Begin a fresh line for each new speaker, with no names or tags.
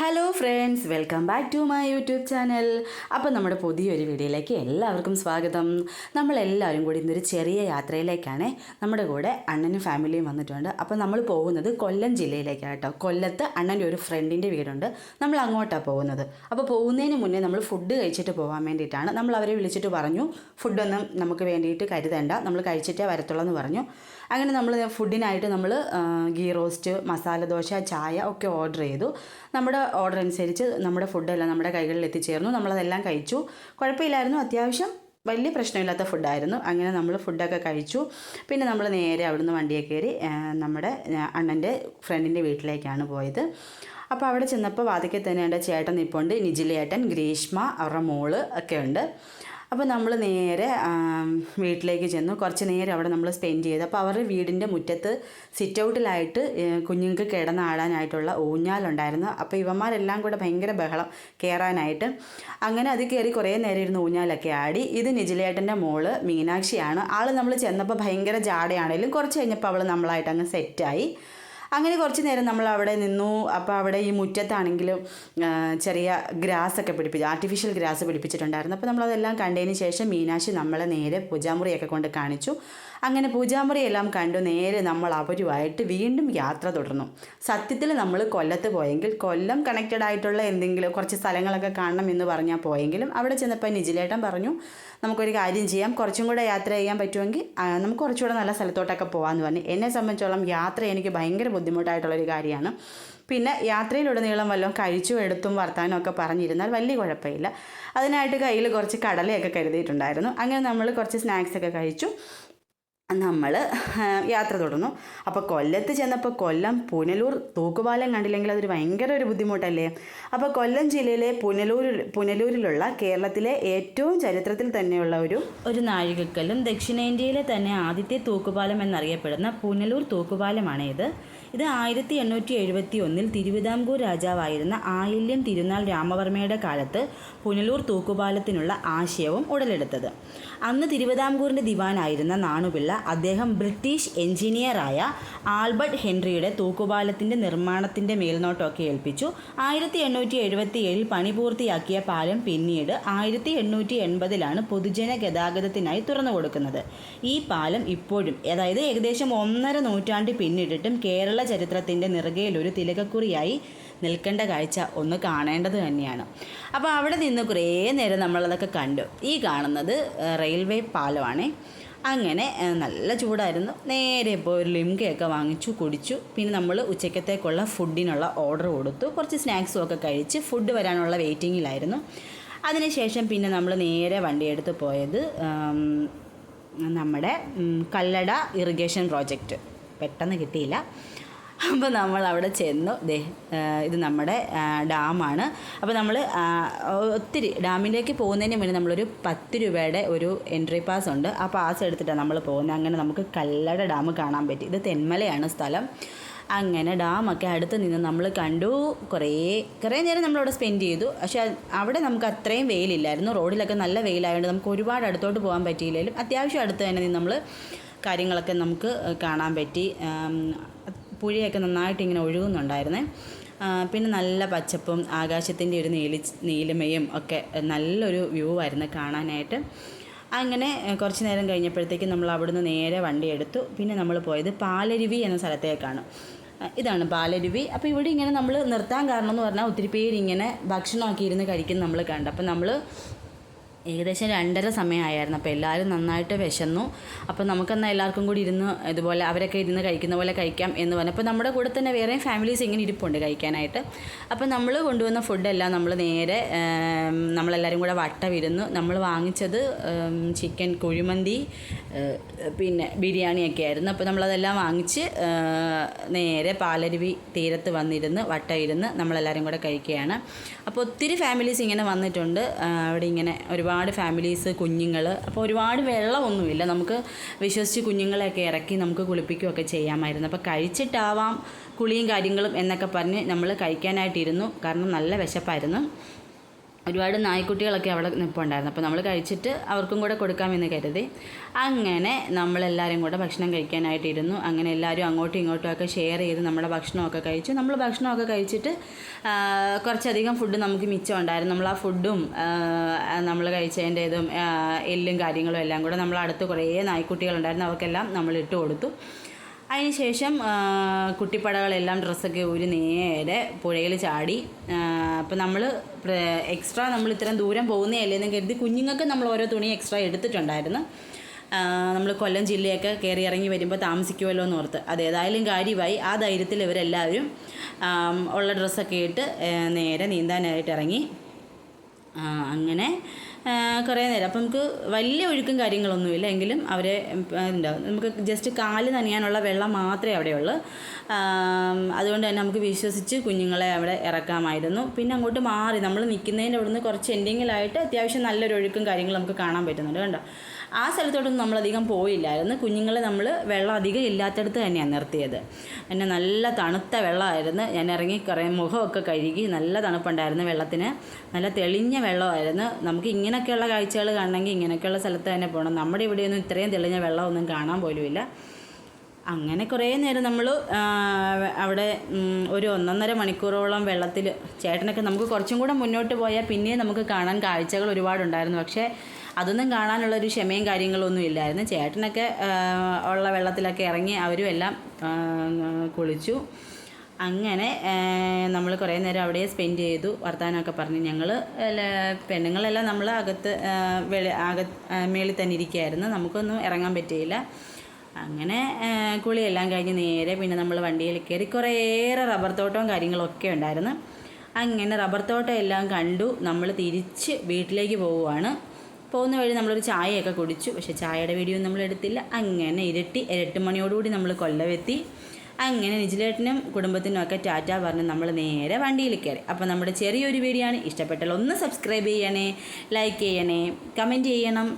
Hello friends, welcome back to my YouTube channel. അപ്പോൾ നമ്മുടെ പുതിയൊരു വീഡിയോയിലേക്ക് എല്ലാവർക്കും സ്വാഗതം. നമ്മളെല്ലാവരും കൂടി ഇന്നൊരു ചെറിയ യാത്രയിലേക്കാണ്. നമ്മുടെ കൂടെ അണ്ണനും ഫാമിലിയും വന്നിട്ടുണ്ട്. അപ്പോൾ നമ്മൾ പോകുന്നത് കൊല്ലം ജില്ലയിലേക്കാണ് കേട്ടോ. കൊല്ലത്ത് അണ്ണൻ്റെ ഒരു ഫ്രണ്ടിൻ്റെ വീടുണ്ട്. നമ്മൾ അങ്ങോട്ടാണ് പോകുന്നത്. അപ്പോൾ പോകുന്നതിന് മുന്നേ നമ്മൾ ഫുഡ് കഴിച്ചിട്ട് പോകാൻ വേണ്ടിയിട്ടാണ്. നമ്മൾ അവരെ വിളിച്ചിട്ട് പറഞ്ഞു ഫുഡൊന്നും നമുക്ക് വേണ്ടിയിട്ട് കരുതേണ്ട, നമ്മൾ കഴിച്ചിട്ടേ വരത്തുള്ളൂ എന്ന് പറഞ്ഞു. അങ്ങനെ നമ്മൾ ഫുഡിനായിട്ട് നമ്മൾ ഗീ റോസ്റ്റ്, മസാല ദോശ, ചായ ഒക്കെ ഓർഡർ ചെയ്തു. നമ്മുടെ ഓർഡർ അനുസരിച്ച് നമ്മുടെ ഫുഡെല്ലാം നമ്മുടെ കൈകളിൽ എത്തിച്ചേർന്നു. നമ്മളതെല്ലാം കഴിച്ചു. കുഴപ്പമില്ലായിരുന്നു, അത്യാവശ്യം വലിയ പ്രശ്നമില്ലാത്ത ഫുഡായിരുന്നു. അങ്ങനെ നമ്മൾ ഫുഡൊക്കെ കഴിച്ചു. പിന്നെ നമ്മൾ നേരെ അവിടുന്ന് വണ്ടിയെ കയറി നമ്മുടെ അണ്ണൻ്റെ ഫ്രണ്ടിൻ്റെ വീട്ടിലേക്കാണ് പോയത്. അപ്പോൾ അവിടെ ചെന്നപ്പോൾ വാതിക്കൽ തന്നെ എൻ്റെ ചേട്ടൻ നിൽപ്പുണ്ട്, നിജിലേട്ടൻ, ഗ്രീഷ്മ, അവരുടെ മോള് ഒക്കെ ഉണ്ട്. അപ്പോൾ നമ്മൾ നേരെ വീട്ടിലേക്ക് ചെന്നു. കുറച്ച് നേരം അവിടെ നമ്മൾ സ്പെൻഡ് ചെയ്തു. അപ്പോൾ അവരുടെ വീടിൻ്റെ മുറ്റത്ത് സിറ്റ് ഔട്ടിലായിട്ട് കുഞ്ഞുങ്ങൾക്ക് കിടന്നാടാനായിട്ടുള്ള ഊഞ്ഞാലുണ്ടായിരുന്നു. അപ്പോൾ ഇവന്മാരെല്ലാം കൂടെ ഭയങ്കര ബഹളം കയറാനായിട്ട്. അങ്ങനെ അത് കയറി കുറേ നേരം ഇരുന്ന് ഊഞ്ഞാലൊക്കെ ആടി. ഇത് നിജിലേട്ടൻ്റെ മോള് മീനാക്ഷിയാണ്. ആൾ നമ്മൾ ചെന്നപ്പോൾ ഭയങ്കര ജാടയാണെങ്കിലും കുറച്ച് കഴിഞ്ഞപ്പോൾ അവൾ നമ്മളായിട്ട് അങ്ങ് സെറ്റായി. അങ്ങനെ കുറച്ച് നേരം നമ്മൾ അവിടെ നിന്നു. അപ്പോൾ അവിടെ ഈ മുറ്റത്താണെങ്കിലും ചെറിയ ഗ്രാസൊക്കെ ആർട്ടിഫിഷ്യൽ ഗ്രാസ് പിടിപ്പിച്ചിട്ടുണ്ടായിരുന്നു. അപ്പോൾ നമ്മളതെല്ലാം കണ്ടതിന് ശേഷം മീനാക്ഷി നമ്മളെ നേരെ പൂജാമുറിയൊക്കെ കൊണ്ട് കാണിച്ചു. അങ്ങനെ പൂജാമുറിയെല്ലാം കണ്ടു നേരെ നമ്മൾ അവരുമായിട്ട് വീണ്ടും യാത്ര തുടർന്നു. സത്യത്തിൽ നമ്മൾ കൊല്ലത്ത് പോയെങ്കിൽ കൊല്ലം കണക്റ്റഡ് ആയിട്ടുള്ള എന്തെങ്കിലും കുറച്ച് സ്ഥലങ്ങളൊക്കെ കാണണം എന്ന് പറഞ്ഞാൽ പോയെങ്കിലും അവിടെ ചെന്നപ്പോൾ നിജിലേട്ടൻ പറഞ്ഞു നമുക്കൊരു കാര്യം ചെയ്യാം, കുറച്ചും കൂടെ യാത്ര ചെയ്യാൻ പറ്റുമെങ്കിൽ നമുക്ക് കുറച്ചുകൂടെ നല്ല സ്ഥലത്തോട്ടൊക്കെ പോകാമെന്ന് പറഞ്ഞു. എന്നെ സംബന്ധിച്ചോളം യാത്ര എനിക്ക് ഭയങ്കര ബുദ്ധിമുട്ടായിട്ടുള്ളൊരു കാര്യമാണ്. പിന്നെ യാത്രയിലുടനീളം വല്ലതും കഴിച്ചും എടുത്തും വർത്താനം ഒക്കെ പറഞ്ഞിരുന്നാൽ വലിയ കുഴപ്പമില്ല. അതിനായിട്ട് കയ്യിൽ കുറച്ച് കടലയൊക്കെ കരുതിയിട്ടുണ്ടായിരുന്നു. അങ്ങനെ നമ്മൾ കുറച്ച് സ്നാക്സൊക്കെ കഴിച്ചു. നമ്മൾ യാത്ര തുടർന്നു. അപ്പോൾ കൊല്ലത്ത് ചെന്നപ്പോൾ കൊല്ലം പുനലൂർ തൂക്കുപാലം കണ്ടില്ലെങ്കിൽ അതൊരു ഭയങ്കര ഒരു ബുദ്ധിമുട്ടല്ലേ. അപ്പോൾ കൊല്ലം ജില്ലയിലെ പുനലൂരിലുള്ള കേരളത്തിലെ ഏറ്റവും ചരിത്രത്തിൽ തന്നെയുള്ള ഒരു നാഴികക്കല്ലും ദക്ഷിണേന്ത്യയിലെ തന്നെ ആദ്യത്തെ തൂക്കുപാലം എന്നറിയപ്പെടുന്ന പുനലൂർ തൂക്കുപാലമാണ് ഇത്. 1871 തിരുവിതാംകൂർ രാജാവായിരുന്ന ആയില്യം തിരുനാൾ രാമവർമ്മയുടെ കാലത്ത് പുനലൂർ തൂക്കുപാലത്തിനുള്ള ആശയവും ഉടലെടുത്തത്. അന്ന് തിരുവിതാംകൂറിൻ്റെ ദിവാനായിരുന്ന നാണുപിള്ള അദ്ദേഹം ബ്രിട്ടീഷ് എഞ്ചിനീയറായ ആൽബർട്ട് ഹെൻറിയുടെ തൂക്കുപാലത്തിൻ്റെ നിർമ്മാണത്തിൻ്റെ മേൽനോട്ടമൊക്കെ ഏൽപ്പിച്ചു. 1877 പണി പൂർത്തിയാക്കിയ പാലം പിന്നീട് 1880 പൊതുജന ഗതാഗതത്തിനായി തുറന്നു കൊടുക്കുന്നത്. ഈ പാലം ഇപ്പോഴും, അതായത് ഏകദേശം 1.5 നൂറ്റാണ്ട് പിന്നിട്ടിട്ടും കേരള ചരിത്രത്തിൻ്റെ നിറകയിലൊരു തിലകക്കുറിയായി നിൽക്കേണ്ട കാഴ്ച ഒന്ന് കാണേണ്ടത് തന്നെയാണ്. അപ്പോൾ അവിടെ നിന്ന് കുറേ നേരം നമ്മളതൊക്കെ കണ്ടു. ഈ കാണുന്നത് റെയിൽവേ പാലമാണ്. അങ്ങനെ നല്ല ചൂടായിരുന്നു. നേരെ ഇപ്പോൾ ഒരു ലിംകയൊക്കെ വാങ്ങിച്ചു കുടിച്ചു. പിന്നെ നമ്മൾ ഉച്ചക്കത്തേക്കുള്ള ഫുഡിനുള്ള ഓർഡർ കൊടുത്തു. കുറച്ച് സ്നാക്സും ഒക്കെ കഴിച്ച് ഫുഡ് വരാനുള്ള വെയിറ്റിങ്ങിലായിരുന്നു. അതിനുശേഷം പിന്നെ നമ്മൾ നേരെ വണ്ടിയെടുത്ത് പോയത് നമ്മുടെ കല്ലട ഇറിഗേഷൻ പ്രോജക്റ്റ്. പെട്ടെന്ന് കിട്ടിയില്ല. അപ്പോൾ നമ്മൾ അവിടെ ചെന്നു. ഇത് നമ്മുടെ ഡാമാണ്. അപ്പോൾ നമ്മൾ ഒത്തിരി ഡാമിലേക്ക് പോകുന്നതിന് മുന്നേ നമ്മളൊരു 10 രൂപയുടെ ഒരു എൻട്രി പാസ് ഉണ്ട്. ആ പാസ് എടുത്തിട്ടാണ് നമ്മൾ പോകുന്നത്. അങ്ങനെ നമുക്ക് കല്ലട ഡാം കാണാൻ പറ്റി. ഇത് തെന്മലയാണ് സ്ഥലം. അങ്ങനെ ഡാമൊക്കെ അടുത്ത് നിന്ന് നമ്മൾ കണ്ടു. കുറേ നേരം നമ്മളവിടെ സ്പെൻഡ് ചെയ്തു. പക്ഷേ അവിടെ നമുക്ക് അത്രയും വെയിലില്ലായിരുന്നു. റോഡിലൊക്കെ നല്ല വെയിലായതുകൊണ്ട് നമുക്ക് ഒരുപാട് അടുത്തോട്ട് പോകാൻ പറ്റിയില്ലെങ്കിലും അത്യാവശ്യം അടുത്ത് തന്നെ നിന്ന് നമ്മൾ കാര്യങ്ങളൊക്കെ നമുക്ക് കാണാൻ പറ്റി. പുഴയൊക്കെ നന്നായിട്ട് ഇങ്ങനെ ഒഴുകുന്നുണ്ടായിരുന്നേ. പിന്നെ നല്ല പച്ചപ്പും ആകാശത്തിൻ്റെ ഒരു നീലിമയും ഒക്കെ നല്ലൊരു വ്യൂ ആയിരുന്നു കാണാനായിട്ട്. അങ്ങനെ കുറച്ച് നേരം കഴിഞ്ഞപ്പോഴത്തേക്കും നമ്മൾ അവിടുന്ന് നേരെ വണ്ടി എടുത്തു. പിന്നെ നമ്മൾ പോയത് പാലരുവി എന്ന സ്ഥലത്തേക്കാണ്. ഇതാണ് പാലരുവി. അപ്പോൾ ഇവിടെ ഇങ്ങനെ നമ്മൾ നിർത്താൻ കാരണം എന്ന് പറഞ്ഞാൽ ഒത്തിരി പേര് ഇങ്ങനെ ഭക്ഷണമൊക്കെ ഇരുന്ന് കഴിക്കുന്ന നമ്മൾ കണ്ടു. അപ്പോൾ നമ്മൾ ഏകദേശം 2:30 സമയമായിരുന്നു. അപ്പോൾ എല്ലാവരും നന്നായിട്ട് വിശന്നു. അപ്പോൾ നമുക്കെന്നാൽ എല്ലാവർക്കും കൂടി ഇരുന്ന് ഇതുപോലെ അവരൊക്കെ ഇരുന്ന് കഴിക്കുന്ന പോലെ കഴിക്കാം എന്ന് പറഞ്ഞു. അപ്പോൾ നമ്മുടെ കൂടെ തന്നെ വേറെയും ഫാമിലീസ് ഇങ്ങനെ ഇരിപ്പുണ്ട് കഴിക്കാനായിട്ട്. അപ്പോൾ നമ്മൾ കൊണ്ടുവന്ന ഫുഡെല്ലാം നമ്മൾ നേരെ നമ്മളെല്ലാവരും കൂടെ വട്ടമിരുന്നു. നമ്മൾ വാങ്ങിച്ചത് ചിക്കൻ കുഴിമന്തി പിന്നെ ബിരിയാണിയൊക്കെ ആയിരുന്നു. അപ്പോൾ നമ്മളതെല്ലാം വാങ്ങിച്ച് നേരെ പാലരുവി തീരത്ത് വന്നിരുന്ന് വട്ടമിരുന്ന് നമ്മളെല്ലാവരും കൂടെ കഴിക്കുകയാണ്. അപ്പോൾ ഒത്തിരി ഫാമിലീസ് ഇങ്ങനെ വന്നിട്ടുണ്ട്. അവിടെ ഇങ്ങനെ ഒരുപാട് ഫാമിലീസ്, കുഞ്ഞുങ്ങൾ. അപ്പോൾ ഒരുപാട് വെള്ളമൊന്നുമില്ല. നമുക്ക് വിശ്വസിച്ച് കുഞ്ഞുങ്ങളെയൊക്കെ ഇറക്കി നമുക്ക് കുളിപ്പിക്കുകയൊക്കെ ചെയ്യാമായിരുന്നു. അപ്പോൾ കഴിച്ചിട്ടാവാം കുളിയും കാര്യങ്ങളും എന്നൊക്കെ പറഞ്ഞ് നമ്മൾ കഴിക്കാനായിട്ടിരുന്നു. കാരണം നല്ല വിശപ്പായിരുന്നു. ഒരുപാട് നായ്ക്കുട്ടികളൊക്കെ അവിടെ നിൽപ്പുണ്ടായിരുന്നു. അപ്പോൾ നമ്മൾ കഴിച്ചിട്ട് അവർക്കും കൂടെ കൊടുക്കാമെന്ന് കരുതി. അങ്ങനെ നമ്മളെല്ലാവരും കൂടെ ഭക്ഷണം കഴിക്കാനായിട്ടിരുന്നു. അങ്ങനെ എല്ലാവരും അങ്ങോട്ടും ഇങ്ങോട്ടും ഒക്കെ ഷെയർ ചെയ്ത് നമ്മുടെ ഭക്ഷണമൊക്കെ കഴിച്ചു. നമ്മൾ ഭക്ഷണമൊക്കെ കഴിച്ചിട്ട് കുറച്ചധികം ഫുഡ് നമുക്ക് മിച്ചം ഉണ്ടായിരുന്നു. നമ്മൾ ആ ഫുഡും നമ്മൾ കഴിച്ചതിൻ്റെ ഇതും എല്ലും കാര്യങ്ങളും എല്ലാം കൂടെ നമ്മൾ അടുത്ത് കുറേ നായ്ക്കുട്ടികളുണ്ടായിരുന്നു, അവർക്കെല്ലാം നമ്മൾ ഇട്ട് കൊടുത്തു. അതിനുശേഷം കുട്ടിപ്പടകളെല്ലാം ഡ്രസ്സൊക്കെ ഊരി നേരെ പുഴയിൽ ചാടി. അപ്പോൾ നമ്മൾ എക്സ്ട്രാ നമ്മൾ ഇത്രയും ദൂരം പോകുന്നതല്ലേ എന്ന് കരുതി കുഞ്ഞുങ്ങൾക്ക് നമ്മൾ ഓരോ തുണി എക്സ്ട്രാ എടുത്തിട്ടുണ്ടായിരുന്നു. നമ്മൾ കൊല്ലം ജില്ലയൊക്കെ കയറി ഇറങ്ങി വരുമ്പോൾ താമസിക്കുമല്ലോ എന്ന് ഓർത്ത്. അതേതായാലും കാര്യമായി. ആ ധൈര്യത്തിൽ ഇവരെല്ലാവരും ഉള്ള ഡ്രസ്സൊക്കെ ഇട്ട് നേരെ നീന്താനായിട്ട് ഇറങ്ങി. അങ്ങനെ കുറേ നേരം അപ്പം നമുക്ക് വലിയ ഒഴുക്കും കാര്യങ്ങളൊന്നുമില്ല, എങ്കിലും അവരെ ഉണ്ടാവും. നമുക്ക് ജസ്റ്റ് കാല് നനയാനുള്ള വെള്ളം മാത്രമേ അവിടെയുള്ളൂ. അതുകൊണ്ട് തന്നെ നമുക്ക് വിശ്വസിച്ച് കുഞ്ഞുങ്ങളെ അവിടെ ഇറക്കാമായിരുന്നു. പിന്നെ അങ്ങോട്ട് മാറി നമ്മൾ നിൽക്കുന്നതിൻ്റെ അവിടെ നിന്ന് കുറച്ച് എൻഡിങ്ങിലായിട്ട് അത്യാവശ്യം നല്ലൊരു ഒഴുക്കും കാര്യങ്ങളും നമുക്ക് കാണാൻ പറ്റുന്നുണ്ട്. കണ്ടോ, ആ സ്ഥലത്തോട്ടൊന്നും നമ്മളധികം പോയില്ലായിരുന്നു. കുഞ്ഞുങ്ങളെ നമ്മൾ വെള്ളം അധികം ഇല്ലാത്തടത്ത് തന്നെയാണ് നിർത്തിയത്. പിന്നെ നല്ല തണുത്ത വെള്ളമായിരുന്നു. ഞാൻ ഇറങ്ങി കുറേ മുഖമൊക്കെ കഴുകി. നല്ല തണുപ്പുണ്ടായിരുന്നു വെള്ളത്തിന്, നല്ല തെളിഞ്ഞ വെള്ളമായിരുന്നു. നമുക്ക് ഇങ്ങനെയൊക്കെയുള്ള കാഴ്ചകൾ കാണണമെങ്കിൽ ഇങ്ങനെയൊക്കെയുള്ള സ്ഥലത്ത് തന്നെ പോകണം. നമ്മുടെ ഇവിടെയൊന്നും ഇത്രയും തെളിഞ്ഞ വെള്ളമൊന്നും കാണാൻ പോലുമില്ല. അങ്ങനെ കുറേ നേരം നമ്മൾ അവിടെ ഒരു 1.5 മണിക്കൂറോളം വെള്ളത്തിൽ. ചേട്ടനൊക്കെ നമുക്ക് കുറച്ചും കൂടെ മുന്നോട്ട് പോയാൽ പിന്നെയും നമുക്ക് കാണാൻ കാഴ്ചകൾ ഒരുപാടുണ്ടായിരുന്നു. പക്ഷേ അതൊന്നും കാണാനുള്ളൊരു ക്ഷമയും കാര്യങ്ങളൊന്നും ഇല്ലായിരുന്നു. ചേട്ടനൊക്കെ ഉള്ള വെള്ളത്തിലൊക്കെ ഇറങ്ങി അവരും എല്ലാം കുളിച്ചു. അങ്ങനെ നമ്മൾ കുറേ നേരം അവിടെ സ്പെൻഡ് ചെയ്തു, വർത്തമാനമൊക്കെ പറഞ്ഞ്. ഞങ്ങൾ പെണ്ണുങ്ങളെല്ലാം നമ്മൾ മേളിൽ തന്നെ ഇരിക്കുകയായിരുന്നു. നമുക്കൊന്നും ഇറങ്ങാൻ പറ്റിയില്ല. അങ്ങനെ കുളിയെല്ലാം കഴിഞ്ഞ് നേരെ പിന്നെ നമ്മൾ വണ്ടിയിൽ കയറി. കുറേയേറെ റബ്ബർ തോട്ടവും കാര്യങ്ങളൊക്കെ ഉണ്ടായിരുന്നു. അങ്ങനെ റബ്ബർ തോട്ടം എല്ലാം കണ്ടു നമ്മൾ തിരിച്ച് വീട്ടിലേക്ക് പോവുകയാണ്. പോകുന്ന വഴി നമ്മളൊരു ചായയൊക്കെ കുടിച്ചു. പക്ഷേ ചായയുടെ വീഡിയോ നമ്മൾ എടുത്തില്ല. അങ്ങനെ 8 മണിയോടുകൂടി നമ്മൾ കൊല്ലമെത്തി. അങ്ങനെ നിജിലേട്ടനും കുടുംബത്തിനും ഒക്കെ ടാറ്റ പറഞ്ഞ് നമ്മൾ നേരെ വണ്ടിയിൽ കയറി. അപ്പോൾ നമ്മുടെ ചെറിയൊരു വീഡിയോ ആണ്. ഇഷ്ടപ്പെട്ടാൽ ഒന്ന് സബ്സ്ക്രൈബ് ചെയ്യണേ, ലൈക്ക് ചെയ്യണേ, കമൻറ്റ് ചെയ്യണം.